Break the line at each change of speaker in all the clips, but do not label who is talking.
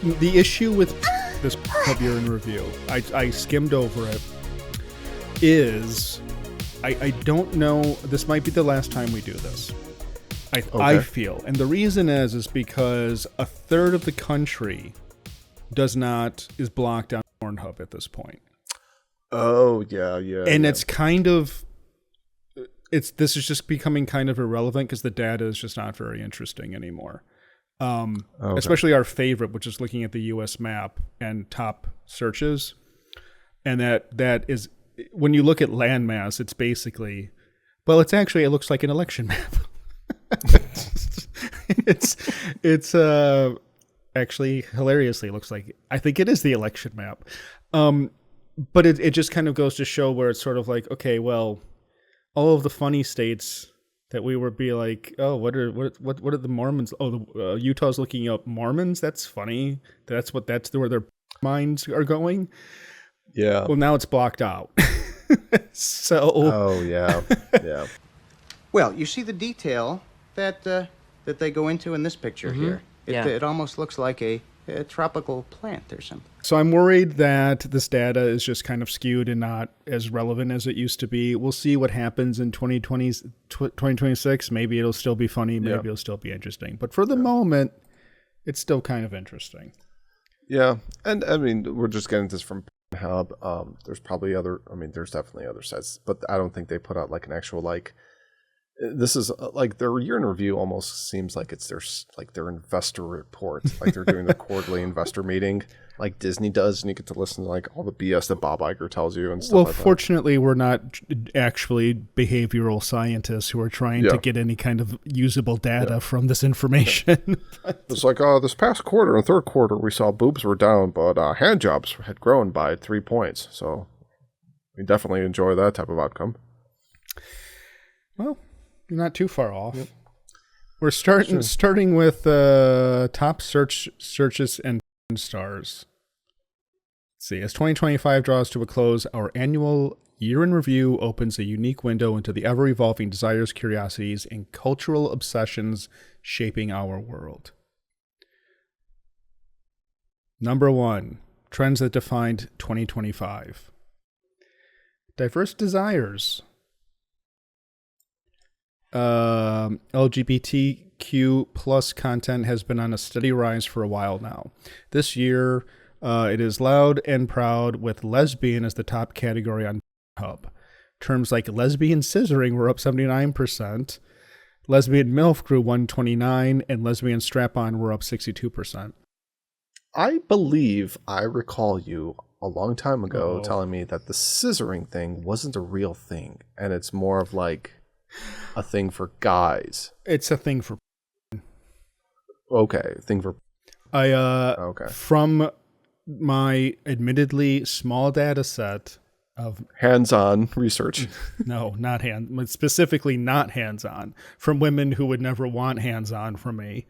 The issue with this Pub Urine review, I skimmed over it, is I don't know. This might be the last time we do this. I feel, and the reason is because a third of the country is blocked on Pornhub at this point.
Oh yeah,
and it's kind of this is just becoming kind of irrelevant because the data is just not very interesting anymore. Especially our favorite, which is looking at the U.S. map and top searches, and that is when you look at landmass, it's basically, well, it looks like an election map. it's actually hilariously looks like, I think it is the election map. But it just kind of goes to show where it's sort of like, okay, well, all of the funny states that we would be like, oh, what are the Mormons? Oh, Utah's looking up Mormons. That's funny. That's where their minds are going.
Yeah.
Well, now it's blocked out. So.
Oh yeah, yeah.
Well, you see the detail that they go into in this picture here. It almost looks like a tropical plant or something.
So I'm worried that this data is just kind of skewed and not as relevant as it used to be. We'll see what happens in 2026. Maybe it'll still be funny. Maybe it'll still be interesting. But for the moment, it's still kind of interesting.
Yeah. And I mean, we're just getting this from Hub. There's probably there's definitely other sites, but I don't think they put out like an actual, like, this is like their year in review almost seems like it's their investor report, like they're doing the quarterly investor meeting like Disney does, and you get to listen to like all the BS that Bob Iger tells you and stuff like that. Well,
fortunately, we're not actually behavioral scientists who are trying to get any kind of usable data from this information.
It's like, this past quarter and third quarter, we saw boobs were down, but hand jobs had grown by 3 points. So we definitely enjoy that type of outcome.
Well, you're not too far off. Yep. We're starting with top searches and stars. Let's see, as 2025 draws to a close, our annual year in review opens a unique window into the ever-evolving desires, curiosities, and cultural obsessions shaping our world. Number 1, trends that defined 2025. Diverse desires. LGBTQ plus content has been on a steady rise for a while now. This year, it is loud and proud with lesbian as the top category on Hub. Terms like lesbian scissoring were up 79%, lesbian MILF grew 129%, and lesbian strap-on were up 62%.
I believe I recall you a long time ago telling me that the scissoring thing wasn't a real thing, and it's more of like a thing for guys.
It's a thing for.
Okay, thing for.
From my admittedly small data set of
hands-on research.
No, specifically not hands-on, from women who would never want hands-on from me.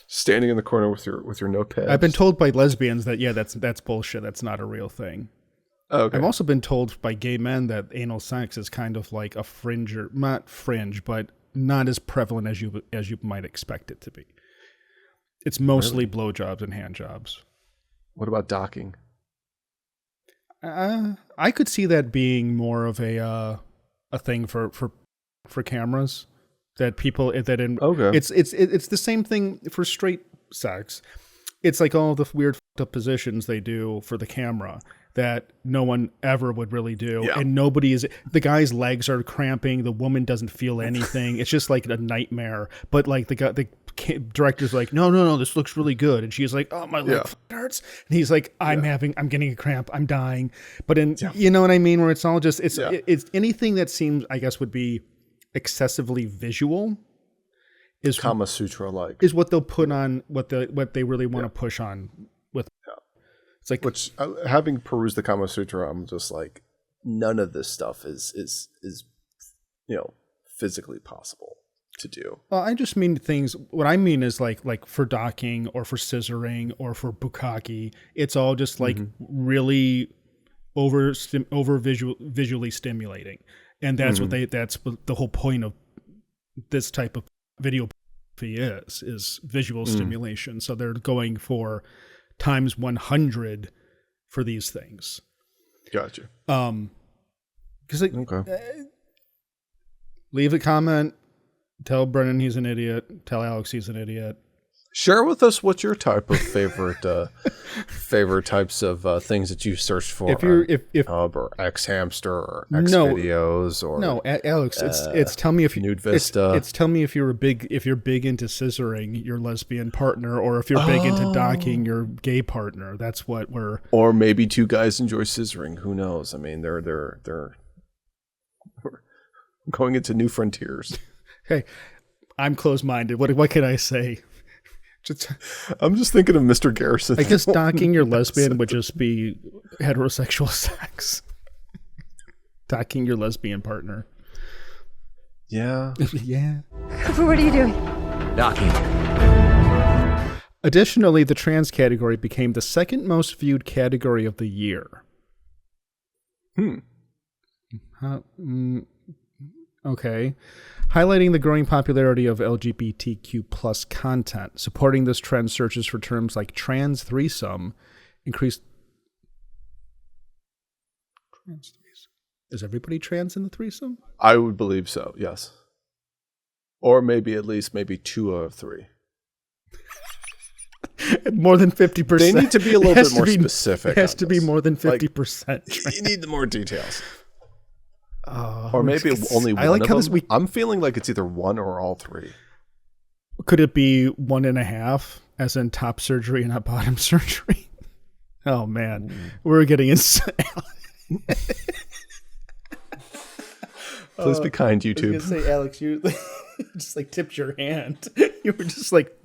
Standing in the corner with your notepad.
I've been told by lesbians that that's bullshit. That's not a real thing.
Okay.
I've also been told by gay men that anal sex is kind of like a fringe, or not fringe, but not as prevalent as you might expect it to be. It's mostly blowjobs and hand jobs.
What about docking?
I could see that being more of a thing for cameras. That people it's the same thing for straight sex. It's like all the weird fucked up positions they do for the camera that no one ever would really do. And the guy's legs are cramping. The woman doesn't feel anything. It's just like a nightmare. But like the director's like, no, this looks really good. And she's like, oh, my leg hurts. And he's like, I'm getting a cramp. I'm dying. But you know what I mean? Where it's all just, it's anything that seems, I guess, would be excessively visual is
Kama Sutra like
is what they'll put on what they really want to push on with. It's like,
which having perused the Kama Sutra, I'm just like, none of this stuff is physically possible to do.
Well, I just mean things. What I mean is like for docking or for scissoring or for bukkake, it's all just like really visually stimulating. And that's that's the whole point of this type of video. is visual stimulation. So they're going for times 100 for these things.
Gotcha.
Because leave a comment, tell Brennan he's an idiot, tell Alex he's an idiot.
Share with us what's your type of favorite types of things that you searched for. If or X Hamster or X Videos or
Alex, it's tell me if
Nude Vista.
It's tell me if you're big into scissoring your lesbian partner, or if you're big into docking your gay partner. That's what we're.
Or maybe two guys enjoy scissoring. Who knows? I mean, they're going into new frontiers.
Hey, I'm closed-minded. What can I say?
I'm just thinking of Mr. Garrison.
I guess docking your lesbian would just be heterosexual sex. Docking your lesbian partner.
Yeah.
Yeah.
Cooper, what are you doing?
Docking.
Additionally, the trans category became the second most viewed category of the year. Okay. Highlighting the growing popularity of LGBTQ plus content. Supporting this trend, searches for terms like trans threesome increased. Trans threesome. Is everybody trans in the threesome?
I would believe so, yes. Or maybe at least two of three.
More than 50%.
They need to be a little bit more specific.
It has to be more than 50%.
You need the more details. Or maybe only one.
I like
of
how
them. I'm feeling like it's either one or all three.
Could it be 1.5, as in top surgery and not bottom surgery? Oh man, we're getting insane.
Please be kind, YouTube.
I was gonna say, Alex, you just like tipped your hand. You were just like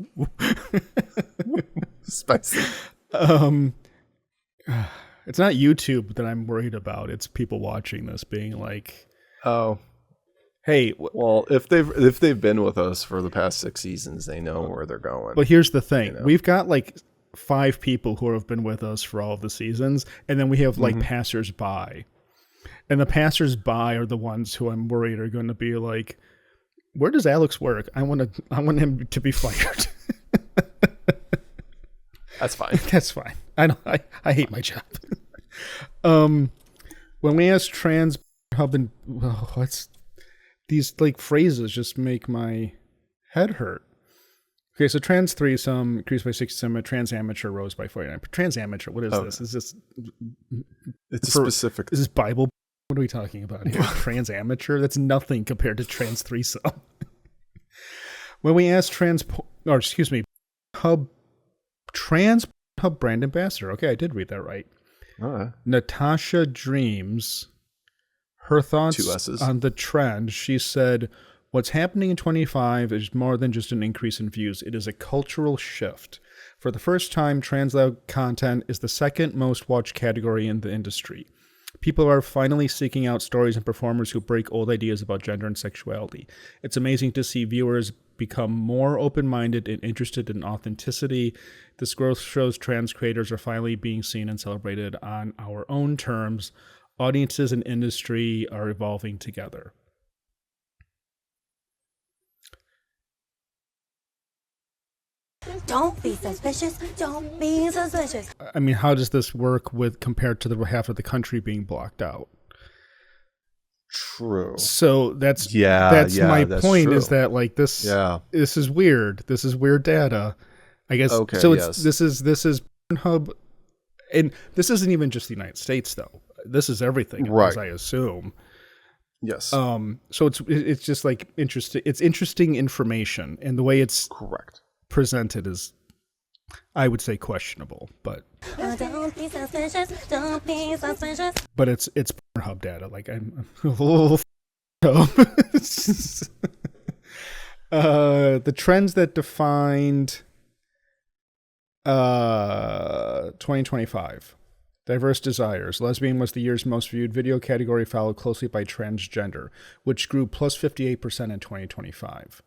spicy.
It's not YouTube that I'm worried about. It's people watching this being like,
"Oh,
hey."
Well, if they've been with us for the past 6 seasons, they know where they're going.
But here's the thing: we've got like 5 people who have been with us for all of the seasons, and then we have like passers-by, and the passers-by are the ones who I'm worried are going to be like, "Where does Alex work? I want him to be fired."
That's fine.
That's fine. I hate my job. When we asked trans hub and these like phrases just make my head hurt. Okay, so trans threesome increased by 67%. Trans amateur rose by 49%. Trans amateur, what is this? Is this?
It's specific.
Is this Bible? What are we talking about here? Trans amateur? That's nothing compared to trans threesome. When we asked trans hub brand ambassador. Okay, I did read that right. Natasha Dreams, her thoughts
2 S's.
on the trend. She said, "What's happening in 25 is more than just an increase in views. It is a cultural shift. For the first time, trans-led content is the second most watched category in the industry. People are finally seeking out stories and performers who break old ideas about gender and sexuality. It's amazing to see viewers become more open-minded and interested in authenticity. This growth shows trans creators are finally being seen and celebrated on our own terms. Audiences and industry are evolving together."
Don't be suspicious. Don't be suspicious.
I mean, how does this work with compared to the half of the country being blocked out?
True.
So that's my point.
True.
Is that like this? Yeah. This is weird. This is weird data, I guess. Okay. So this is Pornhub, and this isn't even just the United States though. This is everything, right? As I assume.
Yes.
So it's just like interesting. It's interesting information, and the way it's
correct
presented is, I would say, questionable, but
don't be suspicious. Don't be suspicious.
But it's Pornhub data. Like I'm a little the trends that defined 2025. Diverse desires. Lesbian was the year's most viewed video category, followed closely by transgender, which grew plus 58% in 2025.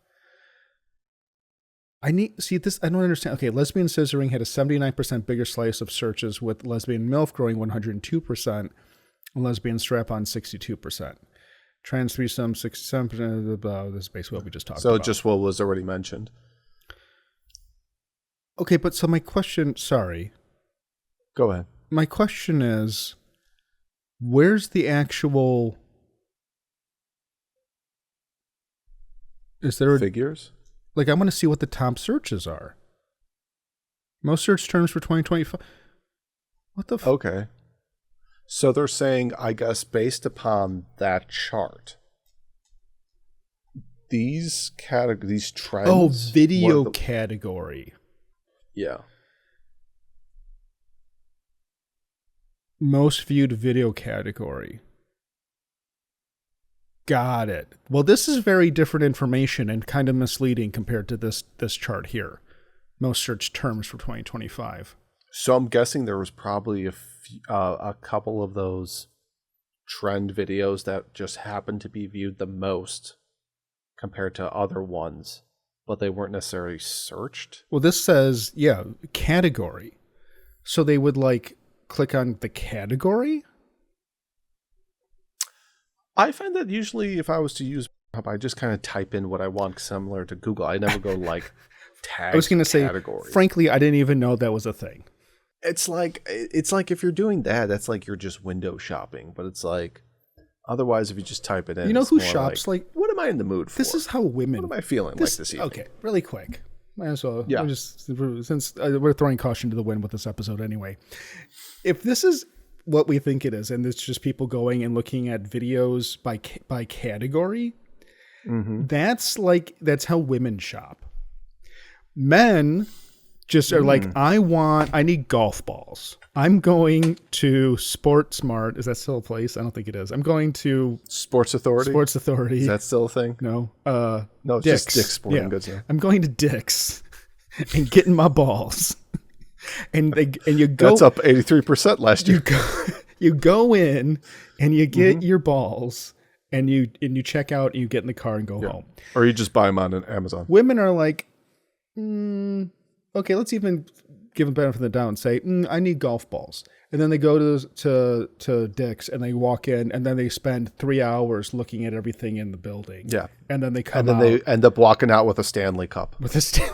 I don't understand. Okay, lesbian scissoring had a 79% bigger slice of searches, with lesbian MILF growing 102%, and lesbian strap-on 62%. Trans threesome 67%. This is basically what we just talked about.
So just what was already mentioned.
Okay, but so my question, sorry.
Go ahead.
My question is, where's the actual... Is there
figures?
Like, I want to see what the top searches are. Most search terms for 2025. What the
Okay. So they're saying, I guess, based upon that chart, these trends.
Oh, video category.
Yeah.
Most viewed video category. Got it. Well, this is very different information and kind of misleading compared to this chart here. Most searched terms for 2025.
So I'm guessing there was probably a couple of those trend videos that just happened to be viewed the most compared to other ones, but they weren't necessarily searched.
Well, this says, category. So they would like click on the category?
I find that usually if I was to use, I just kind of type in what I want, similar to Google. I never go like tag.
I was going to say, frankly, I didn't even know that was a thing.
It's like if you're doing that, that's like you're just window shopping. But it's like, otherwise, if you just type it in,
you know who shops like?
What am I in the mood for?
This is how women.
What am I feeling like this evening?
Okay, really quick. Might as well.
Yeah.
Since we're throwing caution to the wind with this episode anyway. If this is what we think it is, and it's just people going and looking at videos by category, that's how women shop. Men just are like, I need golf balls. I'm going to Sport Smart. Is that still a place? I don't think it is. I'm going to
Sports Authority.
Is
that still a thing?
No.
No, it's
Dick's.
just Dick's Sporting Goods. Yeah.
I'm going to Dick's and getting my balls. And you go.
That's up 83% last year.
You go in and you get your balls and you check out and you get in the car and go home.
Or you just buy them on Amazon.
Women are like, okay, let's even give them benefit of the doubt and say, I need golf balls. And then they go to Dick's and they walk in and then they spend 3 hours looking at everything in the building.
Yeah.
And then they come
out. And then they end up walking out with a Stanley Cup.
With a Stanley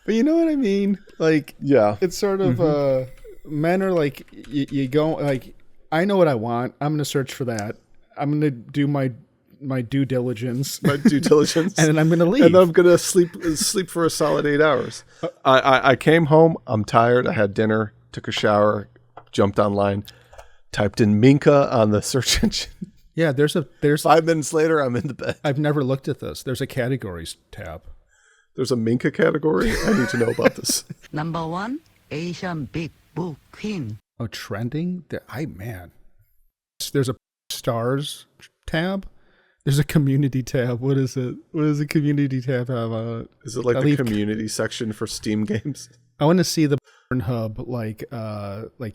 But you know what I mean? Like,
yeah,
it's sort of, men are like, you go, like, I know what I want. I'm going to search for that. I'm going to do my due diligence.
And
then I'm going to leave.
And then I'm going to sleep for a solid 8 hours. I came home. I'm tired. I had dinner, took a shower, jumped online, typed in Minka on the search engine.
Yeah, there's
5 minutes later, I'm in the bed.
I've never looked at this. There's a categories tab.
There's a Minka category? I need to know about this.
Number 1, Asian Big Book Queen.
Oh, trending? There's a stars tab. There's a community tab. What is it? What does the community tab have on it?
Is it like the community section for Steam games?
I want to see the Pornhub, like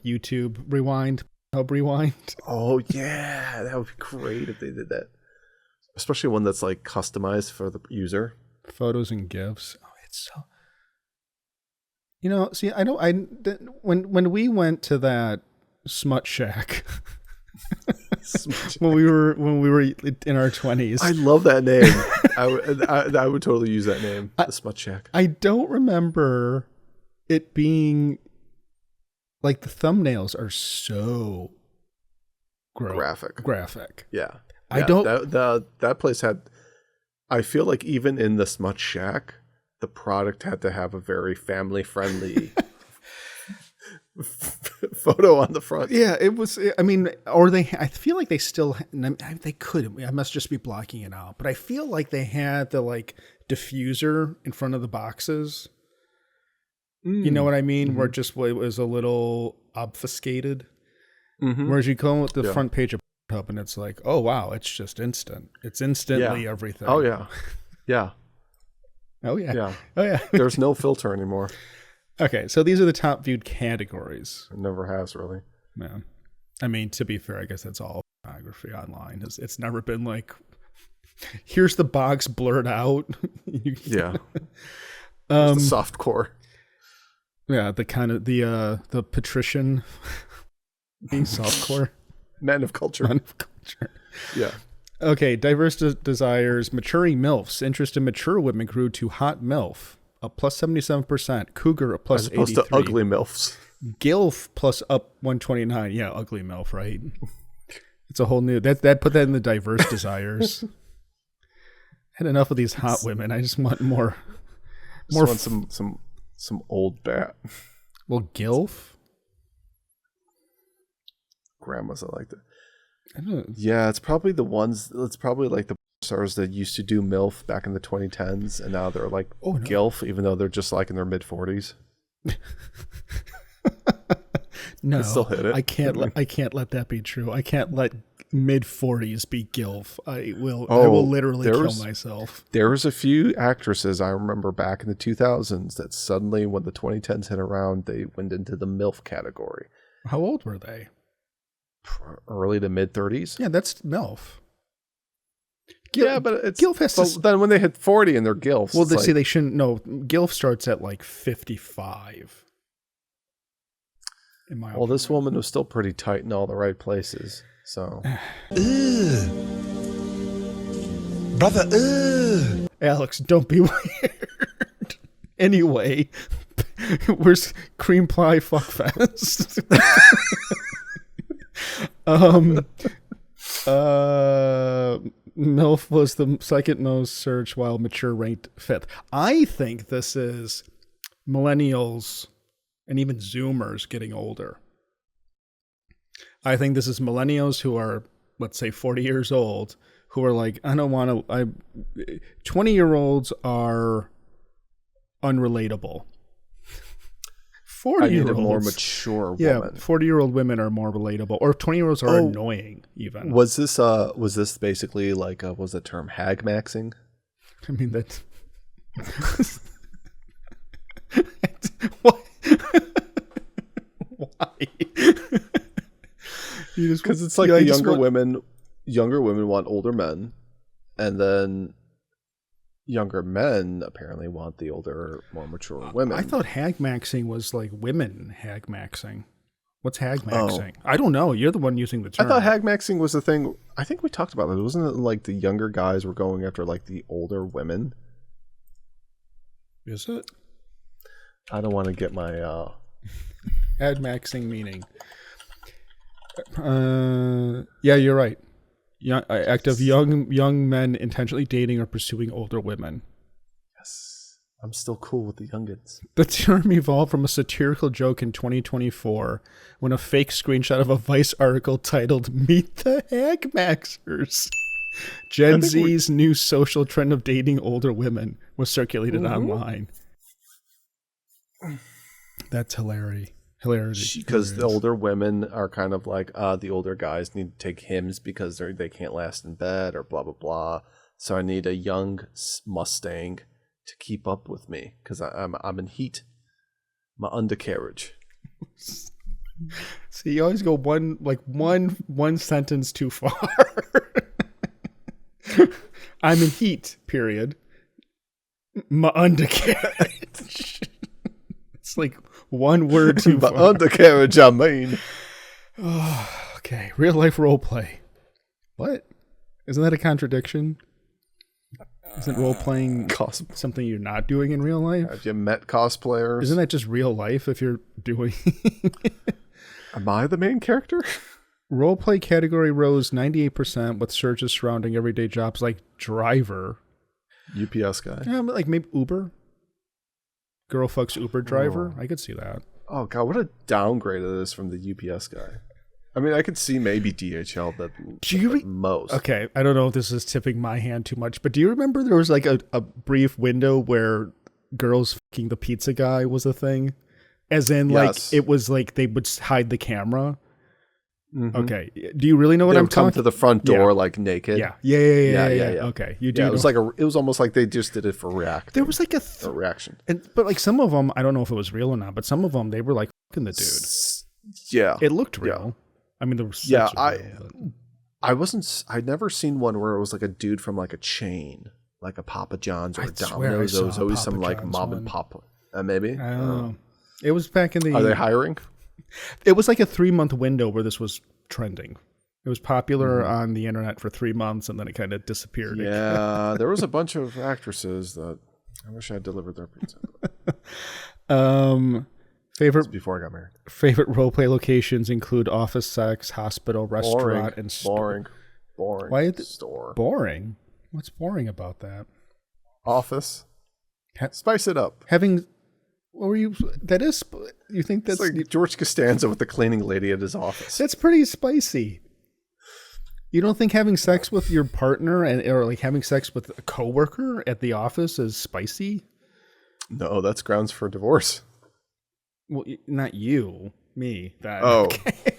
YouTube Rewind, Hub Rewind.
Oh, yeah. That would be great if they did that. Especially one that's like customized for the user.
Photos and GIFs. Oh, it's so. See, when we went to that Smut Shack when we were in our 20s.
I love that name. I would totally use that name, the Smut Shack.
I don't remember it being like the thumbnails are so graphic.
Yeah.
I don't.
That place had. I feel like even in the Smut Shack, the product had to have a very family-friendly photo on the front.
Yeah, it was. I mean, or I feel like they still. They could. I must just be blocking it out. But I feel like they had the diffuser in front of the boxes. You know what I mean? Where it was a little obfuscated. Whereas you go with the front page of Up and it's like, oh wow, it's just instant. It's instantly everything.
Oh yeah. Yeah.
Oh yeah.
Yeah.
Oh yeah.
There's no filter anymore.
Okay, so these are the top viewed categories.
It never has really.
Yeah. I mean, to be fair, I guess that's all pornography online. It's never been like, here's the box blurred out.
Yeah. The softcore.
Yeah, the kind of the patrician softcore.
Men of culture. Yeah.
Okay, diverse desires. Maturing MILFs. Interest in mature women grew to hot MILF. up plus 77%. Cougar up plus 83.
As opposed to ugly MILFs.
Gilf plus up 129. Yeah, ugly MILF, right? It's a whole new that put that in the diverse desires. Had enough of these hot women. I just want more.
Want some old bat.
Well, Gilf.
Grandmas, I like that. I don't know. Yeah, it's probably the ones. It's probably like the stars that used to do MILF back in the 2010s, and now they're like Gilf, even though they're just like in their mid 40s.
No,
still hit it.
I can't let that be true. I can't let mid 40s be Gilf. I will literally kill myself.
There was a few actresses I remember back in the 2000s that suddenly, when the 2010s hit around, they went into the MILF category.
How old were they?
Early to mid 30s.
Yeah, that's MILF.
But it's
Gilf has to.
Then when they hit 40 and they're Gilfs,
well, they shouldn't. No, Gilf starts at like 55.
Well, this woman was still pretty tight in all the right places. So,
brother,
Alex, don't be weird. Anyway, where's Cream Pie Fuckfest? MILF was the second most searched, while mature ranked 5th. I think this is millennials and even Zoomers getting older. I think this is millennials who are, let's say, 40 years old, who are like, I don't want to. 20-year-olds are unrelatable. 40-year-olds,
I need a more mature woman.
Yeah, 40-year-old women are more relatable, or 20-year-olds are annoying. Even
was this basically like was the term hag maxing?
I mean that. What? Why?
Because it's like the younger women want older men, and then younger men apparently want the older, more mature women.
I thought hag maxing was like women hag maxing. What's hag maxing? I don't know. You're the one using the term.
I thought hag maxing was the thing. I think we talked about it. Wasn't it like the younger guys were going after like the older women?
Is it?
I don't want to get my
hag maxing meaning. Yeah, you're right. Act of young men intentionally dating or pursuing older women.
Yes, I'm still cool with the youngins.
The term evolved from a satirical joke in 2024 when a fake screenshot of a Vice article titled "Meet the Hag Maxers," Gen Z's new social trend of dating older women, was circulated online. That's hilarious.
Because the older women are kind of like, the older guys need to take hymns because they can't last in bed or blah, blah, blah. So I need a young Mustang to keep up with me because I'm in heat. My undercarriage.
See, you always go one sentence too far. I'm in heat, period. My undercarriage. It's like one word too far.
Undercarriage, I mean.
Oh, okay, real life role play. What? Isn't that a contradiction? Isn't role playing something you're not doing in real life?
Have you met cosplayers?
Isn't that just real life if you're doing?
Am I the main character?
Role play category rose 98% with surges surrounding everyday jobs like driver,
UPS guy.
Yeah, like maybe Uber. Girl fucks Uber driver. I could see that.
Oh god, what a downgrade it is from the UPS guy. I mean, I could see maybe DHL, but most.
Okay, I don't know if this is tipping my hand too much, but do you remember there was like a brief window where girls fucking the pizza guy was a thing? As in, like, it was like they would hide the camera. Mm-hmm. Okay. Do you really know what I'm talking about?
Come to the front door like naked.
Yeah. Okay. You do.
Yeah, it was almost like they just did it for reaction.
There was like a reaction. But like some of them, I don't know if it was real or not, but some of them they were like fucking the dude.
Yeah.
It looked real. I mean, there was
I'd never seen one where it was like a dude from like a chain, like a Papa John's or a Domino's. There was always some like mom and pop. Maybe.
I don't know. It was back in the.
Are they hiring?
It was like a 3-month window where this was trending. It was popular on the internet for 3 months, and then it kind of disappeared.
Yeah, there was a bunch of actresses that I wish I had delivered their pizza.
Favorite
before I got married.
Favorite roleplay locations include office, sex, hospital, restaurant, and store.
Boring.
Why
store?
Boring. What's boring about that?
Office. Spice it up.
Having. What were you? That is. You think that's
it's like George Costanza with the cleaning lady at his office?
That's pretty spicy. You don't think having sex with your partner or like having sex with a coworker at the office is spicy?
No, that's grounds for divorce.
Well, not you, me. That.
Oh,
okay,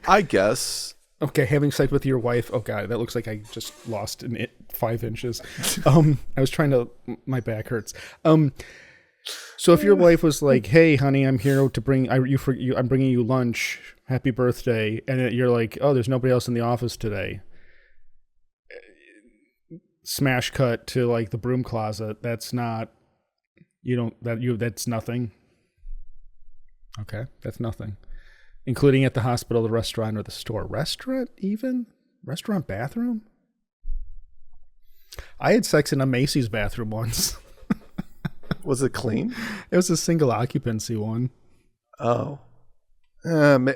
I guess. Okay, having sex with your wife. Oh God, that looks like I just lost 5 inches. I was trying to. My back hurts. So if your wife was like, "Hey, honey, I'm here to bring I'm bringing you lunch. Happy birthday," and you're like, "Oh, there's nobody else in the office today." Smash cut to like the broom closet. That's not. That's nothing. Okay, that's nothing. Including at the hospital, the restaurant, or the store. Restaurant even? Restaurant bathroom? I had sex in a Macy's bathroom once.
Was it clean?
It was a single occupancy one.
Oh.
I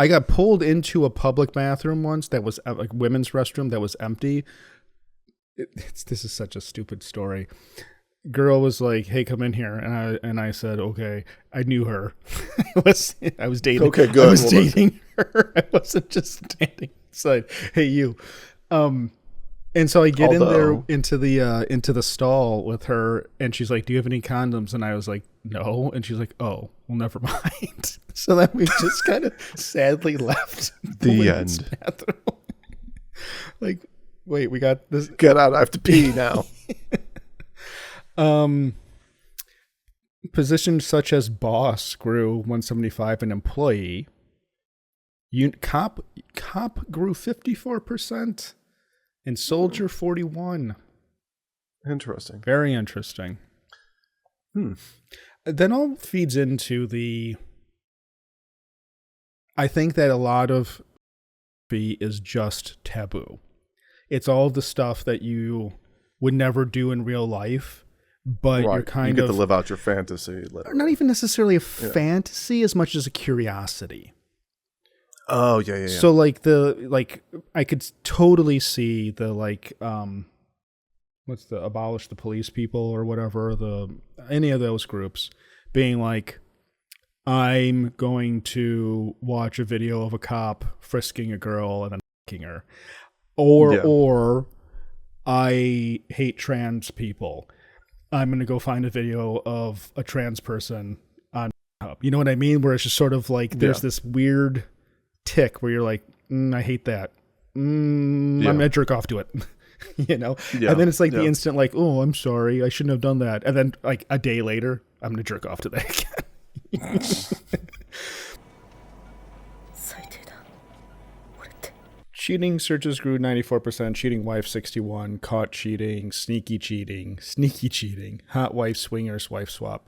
got pulled into a public bathroom once that was like women's restroom that was empty. This is such a stupid story. Girl was like, "Hey, come in here," and I said, "Okay." I knew her. I was dating.
Okay, good.
I was dating her. I wasn't just standing inside. Hey, you. And so I get in there into the stall with her, and she's like, "Do you have any condoms?" And I was like, "No." And she's like, "Oh, well, never mind." So then we just kind of sadly left
the end.
Bathroom. Like, wait, we got this.
Get out! I have to pee now.
Positions such as boss grew 175 an employee. Cop grew 54%, and soldier 41.
Interesting.
Very interesting. Then all feeds into the. I think that a lot of is just taboo. It's all the stuff that you would never do in real life. But you're
you get to live out your fantasy.
Not even necessarily a fantasy as much as a curiosity.
Oh, yeah.
So I could totally see the what's the abolish the police people or whatever, any of those groups being like, I'm going to watch a video of a cop frisking a girl and then f***ing her. Or I hate trans people. I'm going to go find a video of a trans person on Hub. You know what I mean? Where it's just sort of like there's this weird tick where you're like, I hate that. I'm going to jerk off to it. You know? Yeah. And then it's like the instant like, oh, I'm sorry. I shouldn't have done that. And then like a day later, I'm going to jerk off to that again. Cheating searches grew 94%, cheating wife 61, caught cheating, sneaky cheating, hot wife swingers, wife swap.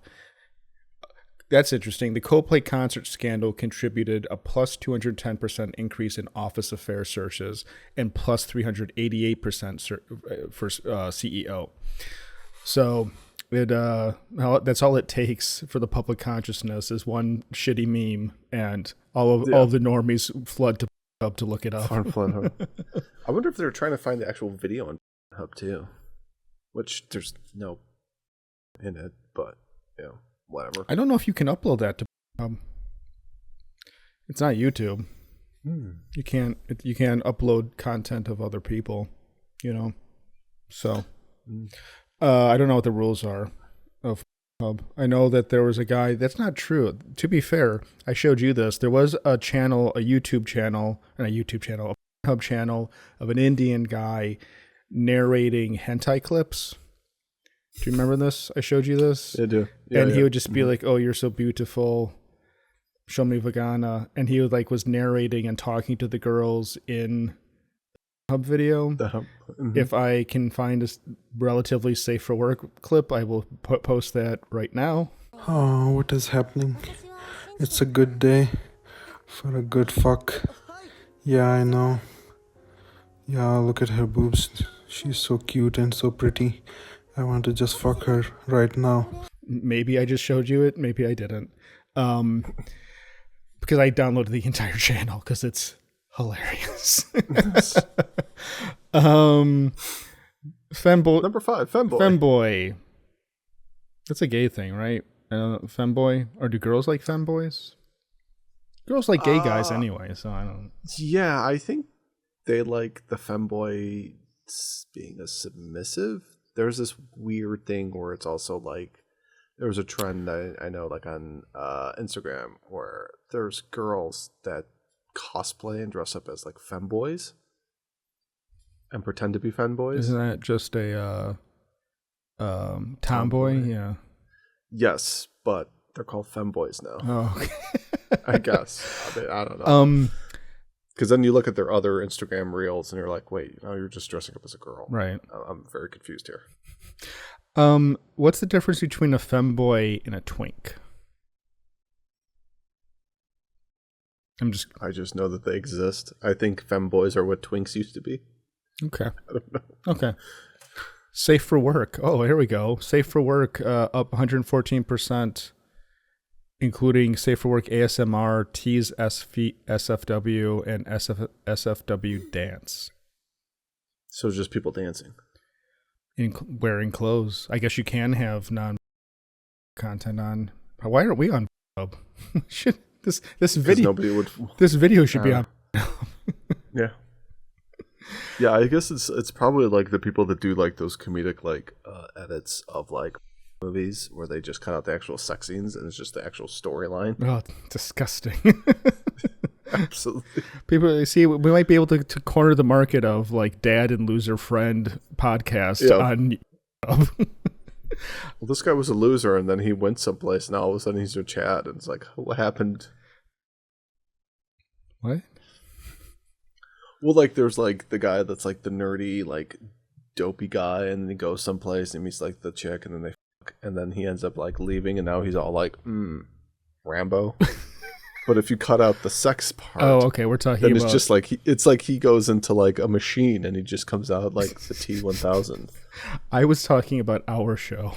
That's interesting. The Coldplay concert scandal contributed a plus 210% increase in office affair searches and plus 388% for CEO. So that's all it takes for the public consciousness is one shitty meme, and all of the normies flood to Hub to look it up.
I wonder if they're trying to find the actual video on Hub too, which there's no in it, but whatever.
I don't know if you can upload that to Hub. It's not YouTube. You can't upload content of other people, So I don't know what the rules are of Hub. I know that there was a guy. That's not true. To be fair, I showed you this. There was a YouTube channel, a Hub channel of an Indian guy narrating hentai clips. Do you remember this? I showed you this.
I do.
And he would just be like, "Oh, you're so beautiful. Show me vagina." And he was narrating and talking to the girls in Hub video. If I can find a relatively safe for work clip, I will post that right now.
Oh, what is happening? It's a good day for a good fuck. Yeah, I know. Yeah, look at her boobs. She's so cute and so pretty. I want to just fuck her right now.
Maybe I just showed you it. Maybe I didn't. Because I downloaded the entire channel because it's hilarious. Femboy.
Number 5, femboy.
Femboy. That's a gay thing, right? Femboy. Or do girls like femboys? Girls like gay guys anyway, so I don't.
Yeah, I think they like the femboy being a submissive. There's this weird thing where it's also like there was a trend I know like on Instagram where there's girls that cosplay and dress up as like femboys and pretend to be femboys.
Isn't that just a tomboy? Yeah.
Yes, but they're called femboys now.
Oh, okay.
I guess. I don't know. Because then you look at their other Instagram reels and you're like, wait, no, you're just dressing up as a girl.
Right.
I'm very confused here.
What's the difference between a femboy and a twink?
I just know that they exist. I think femboys are what twinks used to be.
Okay.
I don't know.
Okay. Safe for work. Oh, here we go. Safe for work, up 114%, including Safe for Work ASMR, Tease SFW, and SFW Dance.
So just people dancing.
Wearing clothes. I guess you can have non-content on. Why aren't we on Pornhub? This video should be on.
Yeah. Yeah, I guess it's probably like the people that do like those comedic like edits of like movies where they just cut out the actual sex scenes and it's just the actual storyline.
Oh, disgusting.
Absolutely.
People see we might be able to corner the market of like dad and loser friend podcast on YouTube.
Well, this guy was a loser and then he went someplace and all of a sudden he's in chat and it's like, what happened?
What?
Well, like there's like the guy that's like the nerdy, like dopey guy, and then he goes someplace and meets like the chick, and then they fuck, and then he ends up like leaving, and now he's all like, Rambo. But if you cut out the sex part,
okay, we're talking
then
about.
It's just like it's like he goes into like a machine and he just comes out like the T-1000.
I was talking about our show.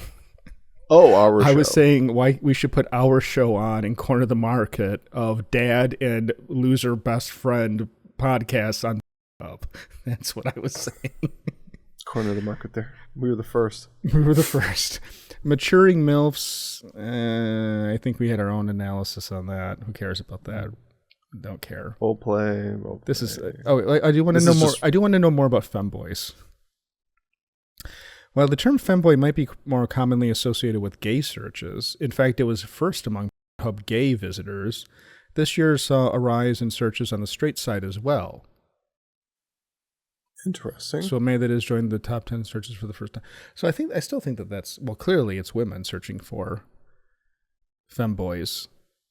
Oh, our show.
I was saying why we should put our show on and corner the market of dad and loser best friend podcasts on up. That's what I was saying.
Corner the market there. We were the first.
We were the first. Maturing MILFs. I think we had our own analysis on that. Who cares about that? Don't care.
Role play.
This is. I do want to know more. I do want to know more about femboys. While the term femboy might be more commonly associated with gay searches, in fact, it was first among Hub gay visitors. This year saw a rise in searches on the straight side as well.
Interesting.
So May that has joined the top 10 searches for the first time. So I still think that's, well, clearly it's women searching for femboys.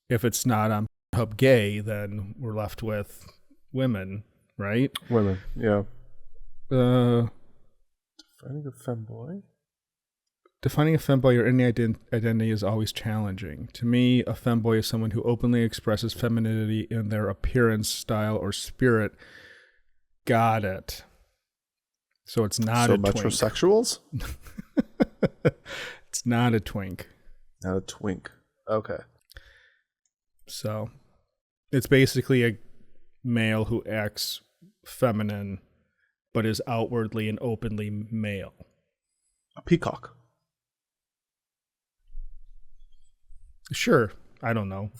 If it's not on Hub Gay, then we're left with women, right?
Women, yeah. Defining a femboy?
Defining a femboy or any identity is always challenging. To me, a femboy is someone who openly expresses femininity in their appearance, style, or spirit. Got it. So it's not a twink. So
metrosexuals?
It's not a twink.
Not a twink. Okay.
So it's basically a male who acts feminine but is outwardly and openly male.
A peacock.
Sure. I don't know.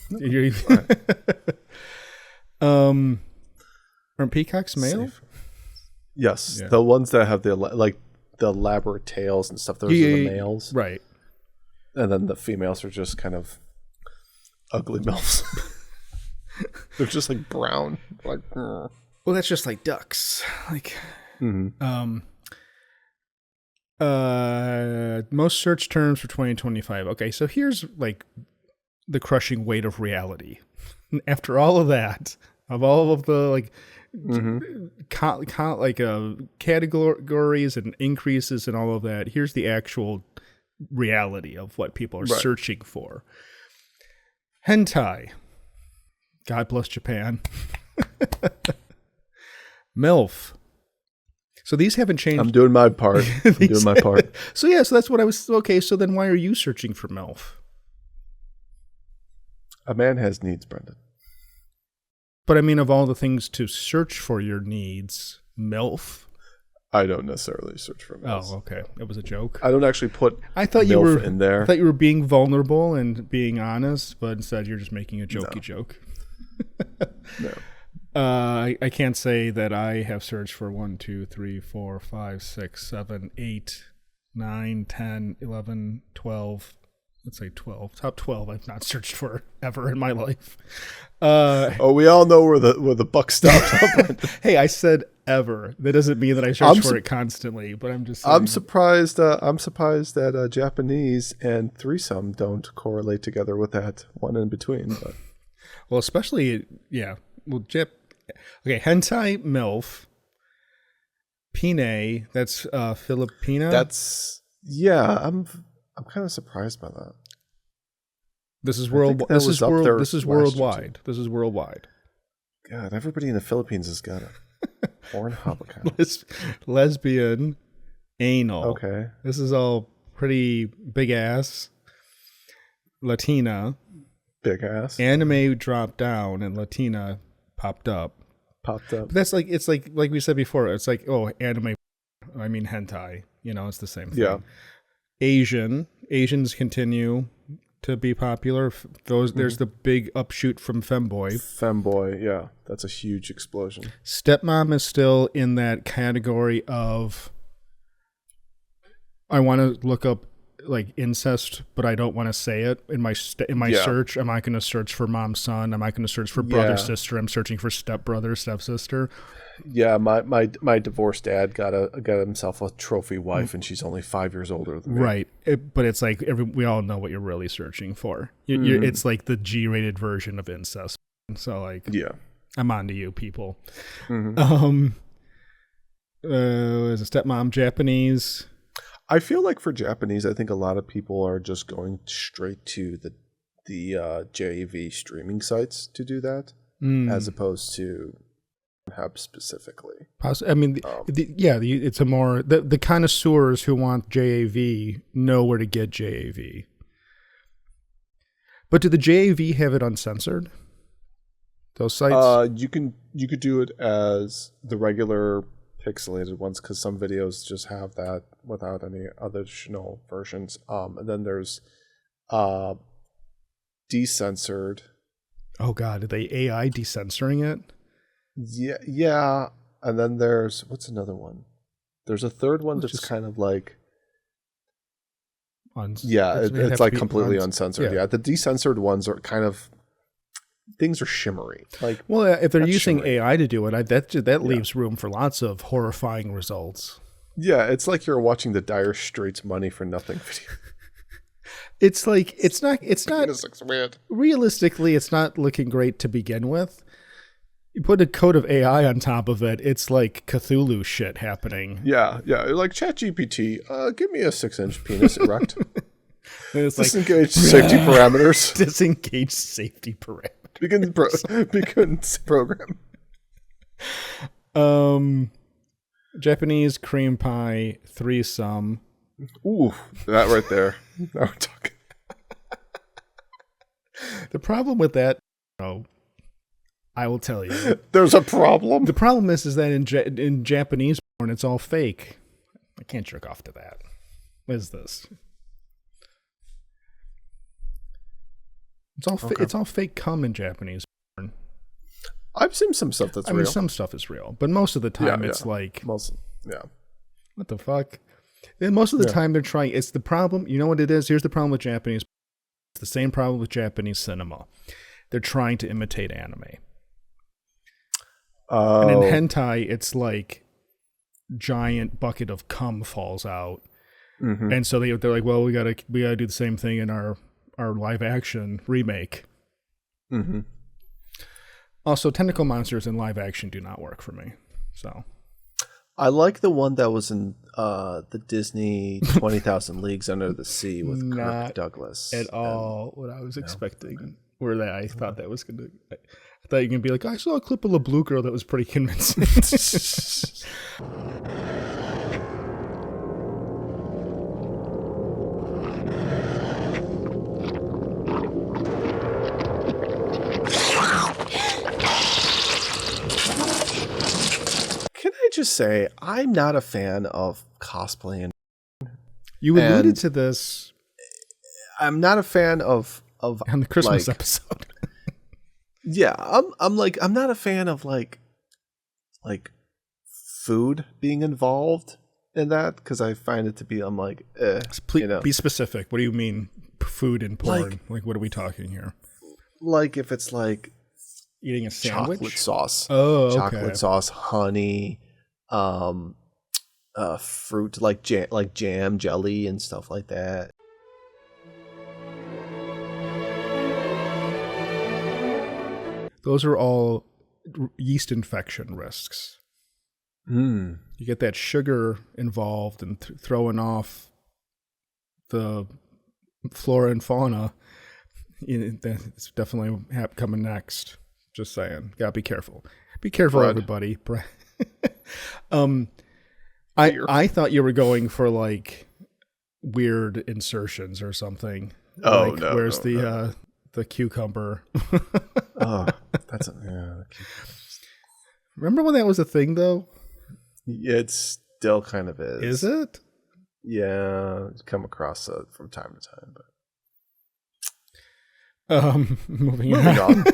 Are peacocks male?
Safe. Yes. Yeah. The ones that have the elaborate tails and stuff, those are the males.
Right.
And then the females are just kind of ugly MILFs. They're just like brown. Like,
well, that's just like ducks. Like, most search terms for 2025. Okay, so here's like the crushing weight of reality. After all of that, of all of the like, categories and increases and all of that, here's the actual reality of what people are searching for. Hentai. God bless Japan. MILF. So these haven't changed.
I'm doing my part.
So yeah, so that's what I was. Okay, so then why are you searching for MILF?
A man has needs, Brendan.
But I mean, of all the things to search for your needs, MILF.
I don't necessarily search for MILF.
Oh, okay. It was a joke.
I don't actually put.
I thought
MILF
you were
in there.
I thought you were being vulnerable and being honest, but instead you're just making a jokey joke.
No.
I can't say that I have searched for 1, 2, 3, 4, 5, 6, 7, 8, 9, 10, 11, 12. Let's say 12. Top 12 I've not searched for ever in my life.
We all know where the buck stops.
Hey, I said ever. That doesn't mean that I search for it constantly, but I'm just saying.
I'm surprised that Japanese and threesome don't correlate together with that one in between. But.
Well, especially, yeah. Well, okay, hentai, MILF, Pine, that's Filipina.
I'm kind of surprised by that.
This is worldwide. This is worldwide. This is worldwide.
God, everybody in the Philippines has got a Pornhub account.
Lesbian, anal.
Okay.
This is all pretty big ass. Latina.
Big ass.
Anime dropped down and Latina popped up. But that's like, it's like we said before, it's like, oh, anime, I mean hentai, it's the same thing.
Yeah.
Asians continue to be popular. There's the big upshoot from Femboy.
Yeah, that's a huge explosion.
Stepmom is still in that category of, I want to look up like incest, but I don't want to say it in my search. Am I going to search for mom, son? Am I going to search for brother, sister? I'm searching for stepbrother, stepsister.
Yeah, my divorced dad got himself a trophy wife, and she's only 5 years older than me.
Right, but it's like we all know what you're really searching for. It's like the G-rated version of incest. So like,
yeah,
I'm on to you, people. Mm-hmm. Is a stepmom Japanese?
I feel like for Japanese, I think a lot of people are just going straight to the JAV streaming sites to do that, as opposed to Pornhub specifically.
I mean, it's a more the connoisseurs who want JAV know where to get JAV. But do the JAV have it uncensored? Those sites?
You could do it as the regular pixelated ones, because some videos just have that without any additional versions. And then there's decensored.
Oh God, are they AI decensoring it?
Yeah. And then there's, what's another one? There's a third one that's kind of like, it's like completely uncensored. Yeah, the decensored ones are kind of, things are shimmery. Like,
well, if they're using AI to do it, that leaves room for lots of horrifying results.
Yeah, it's like you're watching the Dire Straits Money for Nothing video.
It's like it's not realistically, it's not looking great to begin with. You put a coat of AI on top of it, it's like Cthulhu shit happening.
Yeah, like ChatGPT, give me a 6-inch penis erect.
It's
disengage safety parameters.
Disengage safety parameters.
Begin program.
Japanese cream pie threesome.
Ooh, that right there. Now we're talking.
The problem with that, I will tell you.
There's a problem.
The problem is that in Japanese porn, it's all fake. I can't jerk off to that. What is this? It's all fake cum in Japanese porn.
I've seen some stuff that's real.
I mean, some stuff is real, but most of the time it's like,
what
the fuck? And most of the time they're trying. It's the problem. You know what it is? Here's the problem with Japanese. It's the same problem with Japanese cinema. They're trying to imitate anime. And in hentai, it's like giant bucket of cum falls out, and so they're like, well, we gotta do the same thing in our live action remake. Mm-hmm. Also, tentacle monsters in live action do not work for me. So,
I like the one that was in the Disney 20,000 Leagues Under the Sea with Kirk Douglas.
At all what I was expecting. Or that I thought that was gonna. I that you can be like, I saw a clip of the blue girl that was pretty convincing.
Can I just say, I'm not a fan of cosplay.
You alluded to this.
I'm not a fan of
on the Christmas episode.
Yeah, I'm not a fan of like food being involved in that, because I find it to be, I'm like,
Please be specific. What do you mean food and porn? Like what are we talking here?
Like if it's like
eating a sandwich,
chocolate sauce,
chocolate
sauce, honey, fruit like jam, jelly, and stuff like that.
Those are all yeast infection risks. You get that sugar involved and throwing off the flora and fauna. It's definitely coming next. Just saying. Gotta be careful. Be careful, everybody. I thought you were going for like weird insertions or something.
Oh,
like,
no.
Where's
no.
the cucumber?
Oh, that's
Remember when that was a thing, though?
It still kind of is.
Is it?
Yeah, come across it from time to time, but
moving on. Come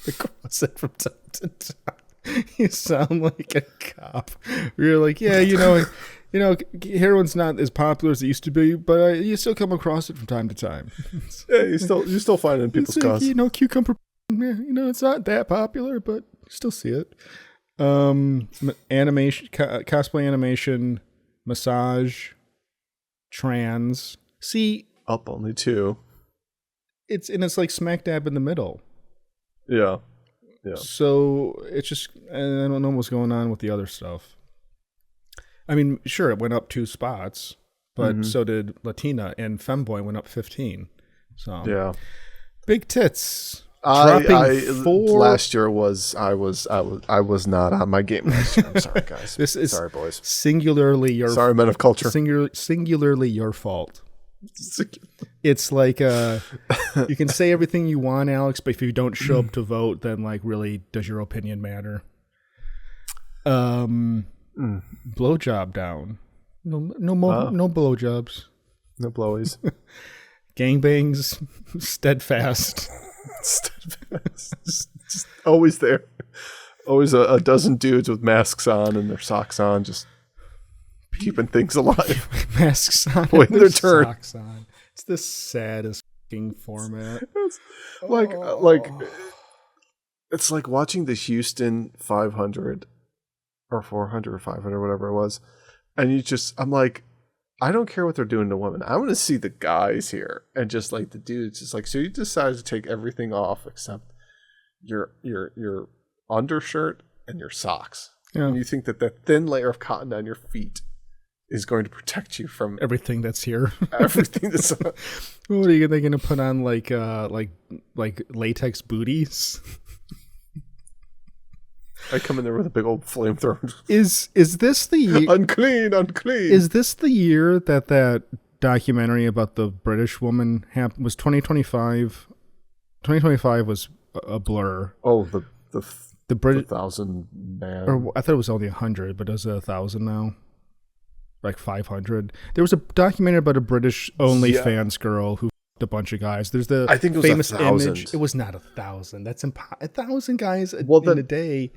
across it from time to time. You sound like a cop. You're like, yeah, heroin's not as popular as it used to be, but you still come across it from time to time.
Yeah, you still find it in people's cars.
Cucumber. It's not that popular, but you still see it. Animation, cosplay animation, massage, trans. See,
up only 2.
It's like smack dab in the middle.
Yeah.
So it's just, I don't know what's going on with the other stuff. I mean, sure, it went up 2 spots, but so did Latina, and Femboy went up 15. So
yeah,
big tits.
Last year I was not on my game last year. I'm sorry, guys.
This is
sorry, boys.
Singularly your
sorry, men of culture.
Singularly your fault. It's like you can say everything you want, Alex, but if you don't show up to vote, then like really does your opinion matter? Blowjob down. No blowjobs.
No blowies.
Gangbangs. Steadfast.
Just always there. Always a dozen dudes with masks on and their socks on, just keeping things alive.
Masks on,
waiting their turn.
Socks on. It's the saddest fucking format.
It's like it's like watching the Houston 500 or 400 or 500, whatever it was, and I'm like, I don't care what they're doing to women. I want to see the guys here, and just like the dudes, just like, so you decided to take everything off except your undershirt and your socks, and you think that thin layer of cotton on your feet is going to protect you from
everything that's here.
Everything that's.
What are they going to put on? Like latex booties?
I come in there with a big old flamethrower.
Is this the year?
Unclean.
Is this the year that documentary about the British woman happened? Was 2025? 2025 was a blur.
Oh, the
British
1,000 man.
Or I thought it was only 100, but is it 1,000 now? Like 500. There was a documentary about a British OnlyFans girl who f***ed a bunch of guys. There's the
I think it was
famous
1,000.
image. It was not 1,000. That's 1,000 guys in a day.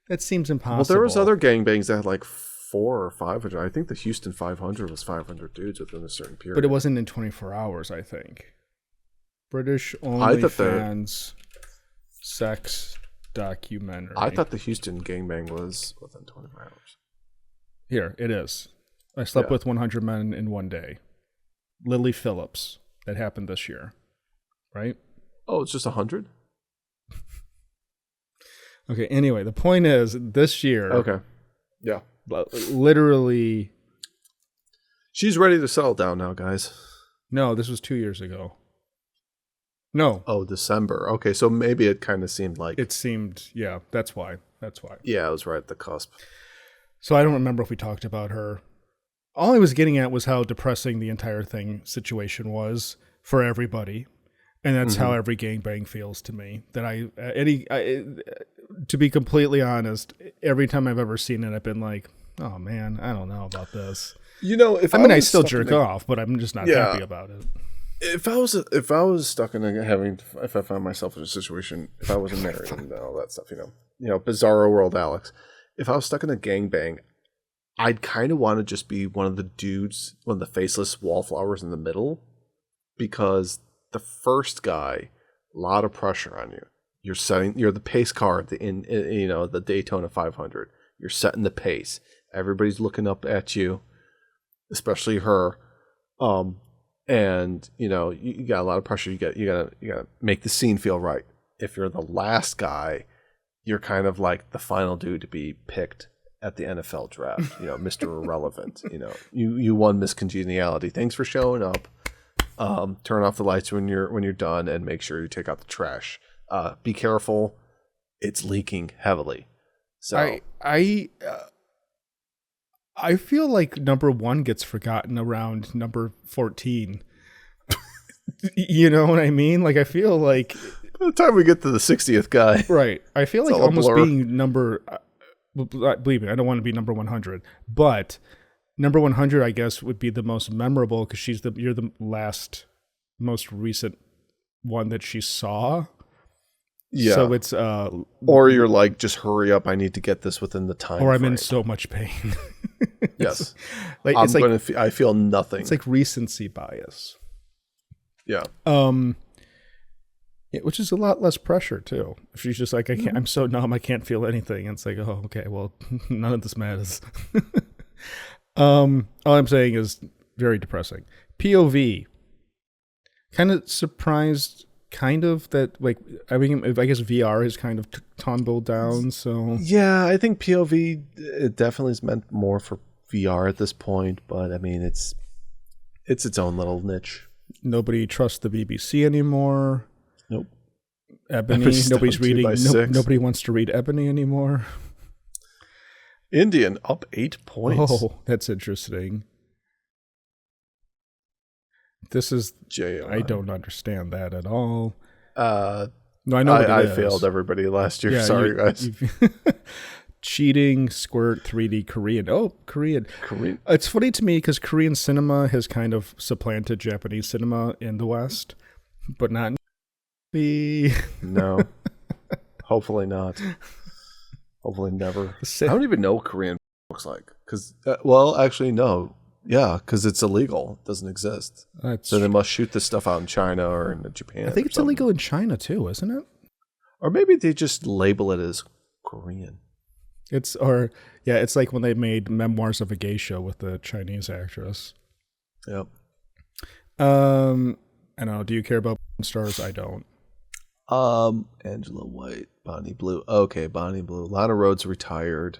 That seems impossible.
Well, there was other gangbangs that had like 400 or 500. I think the Houston 500 was 500 dudes within a certain period.
But it wasn't in 24 hours, I think. British OnlyFans sex documentary.
I thought the Houston gangbang was within 24 hours.
Here, it is. I slept with 100 men in one day. Lily Phillips. That happened this year. Right?
Oh, it's just 100?
Okay, anyway, the point is, this year...
Okay. Yeah.
Literally...
She's ready to settle down now, guys.
No, this was 2 years ago. No.
Oh, December. Okay, so maybe it kind of seemed like...
It seemed, yeah, that's why.
Yeah, it was right at the cusp.
So I don't remember if we talked about her. All I was getting at was how depressing the entire situation was for everybody. And that's how every gangbang feels to me. That to be completely honest, every time I've ever seen it, I've been like, oh man, I don't know about this.
You know,
I still jerk off, but I'm just not happy about it.
If I was stuck in if I found myself in a situation, if I wasn't married and all that stuff, Bizarro World Alex, if I was stuck in a gangbang, I'd kind of want to just be one of the dudes, one of the faceless wallflowers in the middle, because the first guy, a lot of pressure on you. You're the pace car in the Daytona 500. You're setting the pace. Everybody's looking up at you, especially her. And you got a lot of pressure. You gotta make the scene feel right. If you're the last guy, you're kind of like the final dude to be picked at the NFL draft. Mr. Irrelevant. You won Miss Congeniality. Thanks for showing up. Turn off the lights when you're done, and make sure you take out the trash. Be careful, it's leaking heavily. So
I feel like number 1 gets forgotten around number 14. You know what I mean? Like I feel like
by the time we get to the 60th guy,
right? I feel like almost being number. Believe me, I don't want to be number 100, but number 100, I guess, would be the most memorable because you're the last, most recent one that she saw.
Yeah.
So it's
or you're like, just hurry up, I need to get this within the time.
Or I'm in so much pain.
Yes.
I
feel nothing.
It's like recency bias.
Yeah.
Which is a lot less pressure too. If she's just like, I'm so numb, I can't feel anything. And it's like, oh, okay, well, none of this matters. All I'm saying is very depressing. POV. Kind of surprised, that I guess VR is kind of tumbled down. So
yeah, I think POV it definitely is meant more for VR at this point. But I mean, it's its own little niche.
Nobody trusts the BBC anymore.
Nope.
Ebony. Nobody's reading. Nobody wants to read Ebony anymore.
Indian up 8 points.
Oh, that's interesting. This is
JOI.
I don't understand that at all.
No,
I know
I failed everybody last year. Yeah, sorry, guys.
Cheating, squirt, 3D Korean. Oh, Korean. It's funny to me because Korean cinema has kind of supplanted Japanese cinema in the West, but not in
No. Hopefully not. Hopefully never. I don't even know what Korean looks like. Because, actually, no. Yeah, because it's illegal. It doesn't exist. So they must shoot this stuff out in China or in Japan.
I think it's illegal in China too, isn't it?
Or maybe they just label it as Korean.
It's like when they made Memoirs of a Geisha with the Chinese actress.
Yep.
I don't know. Do you care about stars? I don't.
Angela White, Bonnie Blue. Okay, Bonnie Blue. Lana Rhoades retired.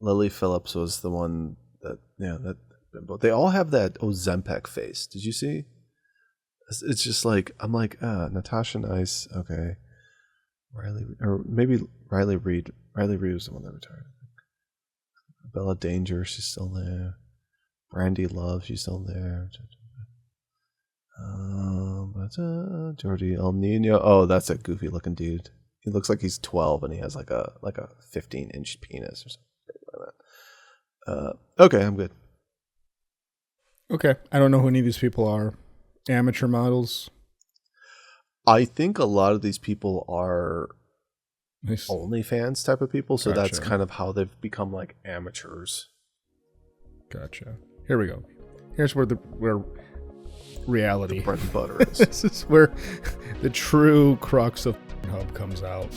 Lily Phillips was the one that they all have that Ozempic face. Did you see? It's just like, I'm like, Natasha Nice, okay. Riley Reid. Riley Reid was the one that retired. Bella Danger, she's still there. Brandy Love, she's still there. Jordi El Nino. Oh, that's a goofy looking dude. He looks like he's 12 and he has like a 15-inch penis or something like that. Okay, I'm good.
Okay, I don't know who any of these people are. Amateur models.
I think a lot of these people are OnlyFans type of people, so that's kind of how they've become like amateurs.
Gotcha. Here we go. Here's where reality,
the bread and butter is.
This is where the true crux of Hub comes out.